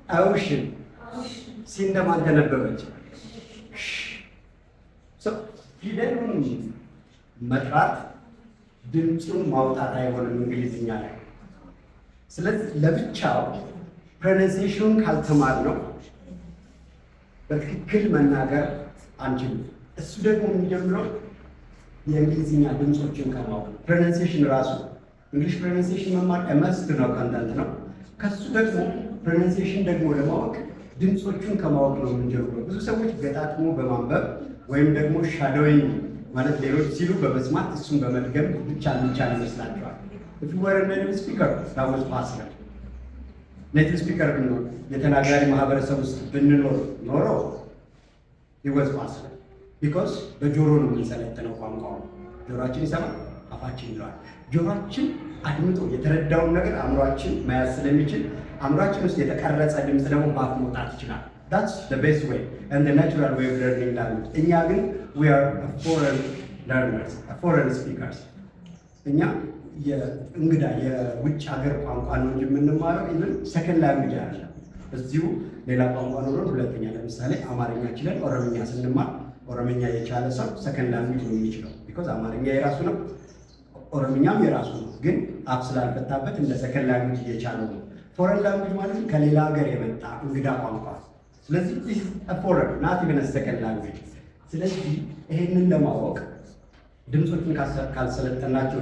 ocean ሲንደማን ተነበበች። ፊደሉን መጥራት ድምፁን ማውጣት አይሆንም እንግሊዝኛ ላይ። ስለዚህ ለብቻው ፕሮናንሲዬሽኑን ካልተማርነው በትክክል መናገር አንችልም። እሱ ደግሞ የሚጀምረው የእንግሊዝኛ ድምፆችን ከማወቅ ፕሮናንሲዬሽን ራሱ እንግሊሽ ፕሮናንሲዬሽን መማር መስት ነው፣ ኮንተንት ነው። ከሱ ደግሞ ፕሮናንሲዬሽን ደግሞ ለማወቅ ድምፆቹን ከማወቅ ነው የምንጀምረው። ብዙ ሰዎች ገጣጥሞ በማንበብ ወይም ደግሞ ሻዶዊንግ ማለት ሌሎች ሲሉ በመስማት እሱን በመድገም ብቻ ይመስላቸዋል። if you were a native speaker that was possible native speaker ብንኖር የተናጋሪ ማህበረሰብ ውስጥ ብንኖር ኖሮ it was possible because በጆሮ ነው የምንሰለጥነው ቋንቋው። ጆሮአችን ይሰማል፣ አፋችን ይለዋል። ጆሮአችን አድምጦ የተረዳውን ነገር አእምሯችን መያዝ ስለሚችል አእምሯችን ውስጥ የተቀረጸ ድምፅ ደግሞ በአፍ መውጣት ይችላል። that's the best way and the natural way of learning language። እኛ ግን we are a foreign learners, a foreign speakers። እኛ የእንግዳ የውጭ ሀገር ቋንቋ ነው እንጂ የምንማረው ኢቭን ሰከንድ ላንጉጅ አለ። እዚሁ ሌላ ቋንቋ ኖሮን ሁለተኛ፣ ለምሳሌ አማርኛ ችለን ኦሮምኛ ስንማር ኦሮምኛ የቻለ ሰው ሰከንድ ላንጉጅ ነው የሚችለው ቢኮዝ አማርኛ የራሱ ነው፣ ኦሮምኛም የራሱ ነው። ግን አፍ ስላልፈታበት እንደ ሰከንድ ላንጉጅ እየቻለው ነው። ፎረን ላንጉጅ ማለት ከሌላ ሀገር የመጣ እንግዳ ቋንቋ። ስለዚህ this is a foreign not even a second language። ስለዚህ ይሄንን ለማወቅ ድምፆችን ካልሰለጠናቸው